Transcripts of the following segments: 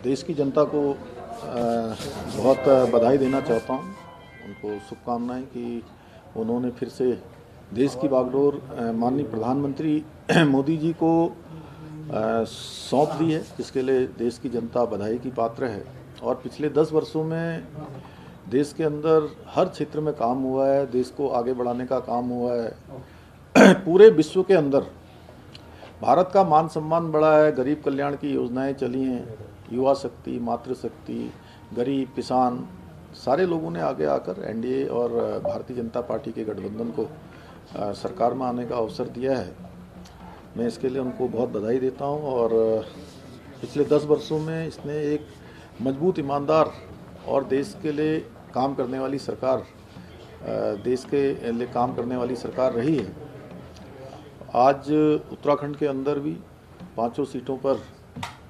देश की जनता को बहुत बधाई देना चाहता हूं, उनको शुभकामनाएं कि उन्होंने फिर से देश की बागडोर माननीय प्रधानमंत्री मोदी जी को सौंप दी है, जिसके लिए देश की जनता बधाई की पात्र है। और पिछले 10 वर्षों में देश के अंदर हर क्षेत्र में काम हुआ है, देश को आगे बढ़ाने का काम हुआ है। पूरे विश्व के अंदर भारत का मान सम्मान बढ़ा है, गरीब कल्याण की योजनाएं चली हैं, युवा शक्ति, मातृशक्ति, गरीब, किसान, सारे लोगों ने आगे आकर एनडीए और भारतीय जनता पार्टी के गठबंधन को सरकार में आने का अवसर दिया है। मैं इसके लिए उनको बहुत बधाई देता हूं। और पिछले 10 वर्षों में इसने एक मजबूत, ईमानदार और देश के लिए काम करने वाली सरकार, देश के लिए काम करने वाली सरकार रही है। आज उत्तराखंड के अंदर भी 5 सीटों पर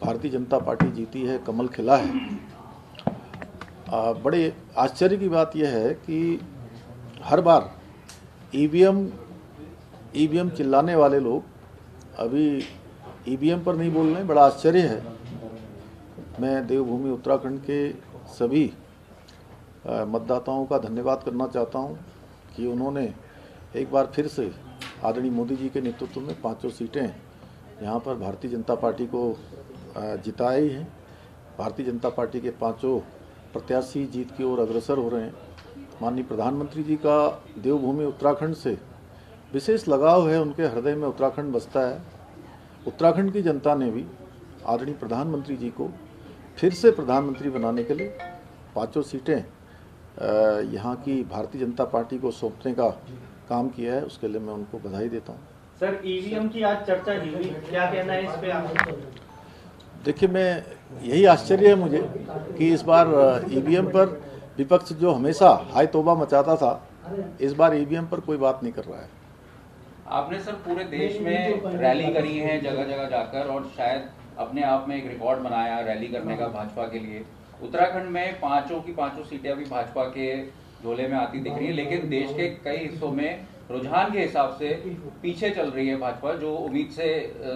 भारतीय जनता पार्टी जीती है, कमल खिला है। बड़े आश्चर्य की बात यह है कि हर बार ईवीएम चिल्लाने वाले लोग अभी ईवीएम पर नहीं बोल रहे हैं। बड़ा आश्चर्य है। मैं देवभूमि उत्तराखंड के सभी मतदाताओं का धन्यवाद करना चाहता हूं कि उन्होंने एक बार फिर से आदरणीय मोदी जी के नेतृत्व में 5 सीटें यहां पर भारतीय जनता पार्टी को जिताई हैं। भारतीय जनता पार्टी के 5 प्रत्याशी जीत की ओर अग्रसर हो रहे हैं। माननीय प्रधानमंत्री जी का देवभूमि उत्तराखंड से विशेष लगाव है, उनके हृदय में उत्तराखंड बसता है। उत्तराखंड की जनता ने भी आदरणीय प्रधानमंत्री जी को फिर से प्रधानमंत्री बनाने के लिए 5 सीटें यहाँ की भारतीय जनता पार्टी को सौंपने का काम किया है। उसके लिए मैं उनको बधाई देता हूँ। सर, ईवीएम की आज चर्चा हुई, क्या कहना है इस पे आप? देखिए, मैं यही आश्चर्य है मुझे कि इस बार ईवीएम पर विपक्ष जो हमेशा हाय तौबा मचाता था, इस बार ईवीएम पर कोई बात नहीं कर रहा है। आपने सर पूरे देश में रैली करी है, जगह जगह जाकर, और शायद अपने आप में एक रिकॉर्ड बनाया रैली करने का भाजपा के लिए। उत्तराखंड में 5 सीटें अभी भाजपा के झोले में आती दिख रही है, लेकिन देश के कई हिस्सों में रुझान के हिसाब से पीछे चल रही है भाजपा। जो उम्मीद से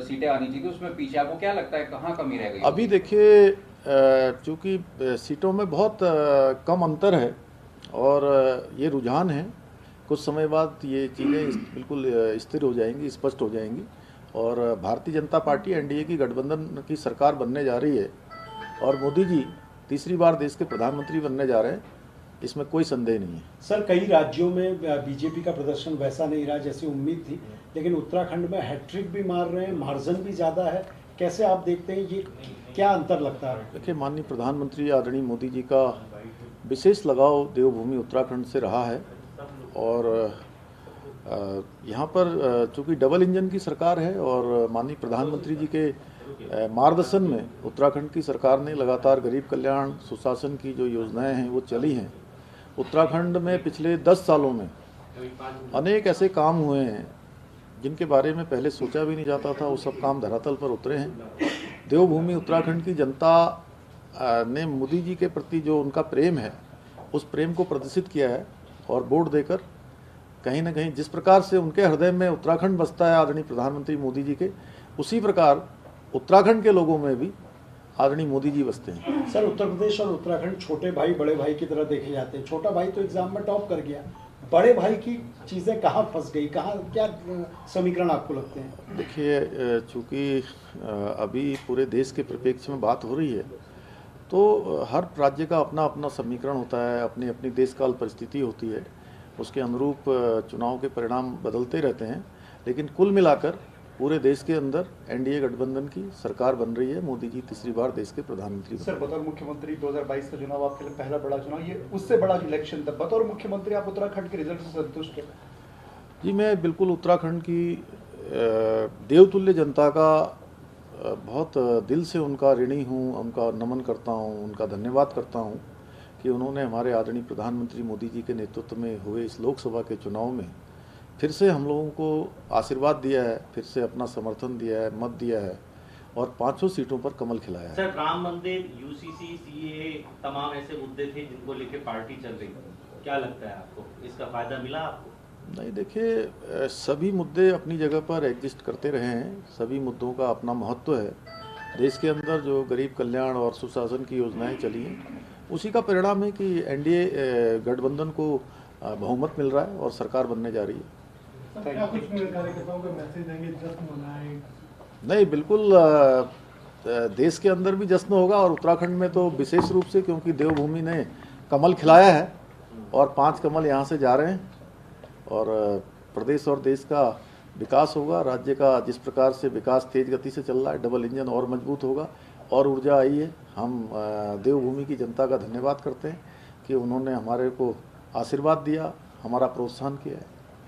सीटें आनी चाहिए उसमें पीछे। आपको क्या लगता है कहाँ कमी रह गई? अभी देखिए, चूंकि सीटों में बहुत कम अंतर है और ये रुझान है, कुछ समय बाद ये चीज़ें बिल्कुल स्थिर हो जाएंगी, स्पष्ट हो जाएंगी। और भारतीय जनता पार्टी एनडीए की गठबंधन की सरकार बनने जा रही है और मोदी जी तीसरी बार देश के प्रधानमंत्री बनने जा रहे हैं, इसमें कोई संदेह नहीं है। सर, कई राज्यों में बीजेपी का प्रदर्शन वैसा नहीं रहा जैसी उम्मीद थी, लेकिन उत्तराखंड में हैट्रिक भी मार रहे हैं, मार्जिन भी ज़्यादा है। कैसे आप देखते हैं, ये क्या अंतर लगता है? देखिए, माननीय प्रधानमंत्री आदरणीय मोदी जी का विशेष लगाव देवभूमि उत्तराखंड से रहा है। और यहाँ पर चूँकि डबल इंजन की सरकार है और माननीय प्रधानमंत्री जी के मार्गदर्शन में उत्तराखंड की सरकार ने लगातार गरीब कल्याण, सुशासन की जो योजनाएं हैं वो चली हैं। उत्तराखंड में पिछले 10 सालों में अनेक ऐसे काम हुए हैं जिनके बारे में पहले सोचा भी नहीं जाता था, वो सब काम धरातल पर उतरे हैं। देवभूमि उत्तराखंड की जनता ने मोदी जी के प्रति जो उनका प्रेम है, उस प्रेम को प्रदर्शित किया है। और वोट देकर कहीं ना कहीं जिस प्रकार से उनके हृदय में उत्तराखंड बसता है आदरणीय प्रधानमंत्री मोदी जी के, उसी प्रकार उत्तराखंड के लोगों में भी आदरणीय मोदी जी बसते हैं। सर, उत्तर प्रदेश और उत्तराखंड छोटे भाई बड़े भाई की तरह देखे जाते हैं। छोटा भाई तो एग्जाम में टॉप कर गया, बड़े भाई की चीज़ें कहाँ फंस गई, कहाँ क्या समीकरण आपको लगते हैं? देखिए, चूँकि अभी पूरे देश के परिप्रेक्ष्य में बात हो रही है, तो हर राज्य का अपना अपना समीकरण होता है, अपनी अपनी देशकाल परिस्थिति होती है, उसके अनुरूप चुनाव के परिणाम बदलते रहते हैं। लेकिन कुल मिलाकर पूरे देश के अंदर एनडीए गठबंधन की सरकार बन रही है। मोदी जी तीसरी बार देश के प्रधानमंत्री। सर, बतौर मुख्यमंत्री 2022 का चुनाव आपके लिए पहला बड़ा चुनाव, ये उससे बड़ा इलेक्शन था। बतौर मुख्यमंत्री आप उत्तराखंड के रिजल्ट से संतुष्ट हैं? जी, मैं बिल्कुल उत्तराखंड की देवतुल्य जनता का बहुत दिल से उनका ऋणी हूँ, उनका नमन करता हूँ, उनका धन्यवाद करता हूँ कि उन्होंने हमारे आदरणीय प्रधानमंत्री मोदी जी के नेतृत्व में हुए इस लोकसभा के चुनाव में फिर से हम लोगों को आशीर्वाद दिया है, फिर से अपना समर्थन दिया है, मत दिया है और 5 सीटों पर कमल खिलाया है। सर, राम मंदिर, यूसीसी, सीएए, तमाम ऐसे मुद्दे थे जिनको लेकर पार्टी चल रही, क्या लगता है आपको, इसका फायदा मिला आपको? नहीं, देखिए, सभी मुद्दे अपनी जगह पर एग्जिस्ट करते रहे हैं, सभी मुद्दों का अपना महत्व है। देश के अंदर जो गरीब कल्याण और सुशासन की योजनाएं चली हैं, उसी का परिणाम है कि एनडीए गठबंधन को बहुमत मिल रहा है और सरकार बनने जा रही है। क्या कुछ कार्यकर्ताओं का मैसेज देंगे, जश्न मनाएं? नहीं, बिल्कुल देश के अंदर भी जश्न होगा और उत्तराखंड में तो विशेष रूप से, क्योंकि देवभूमि ने कमल खिलाया है और 5 कमल यहाँ से जा रहे हैं और प्रदेश और देश का विकास होगा। राज्य का जिस प्रकार से विकास तेज गति से चल रहा है, डबल इंजन और मजबूत होगा और ऊर्जा आई है। हम देवभूमि की जनता का धन्यवाद करते हैं कि उन्होंने हमारे को आशीर्वाद दिया, हमारा प्रोत्साहन किया है।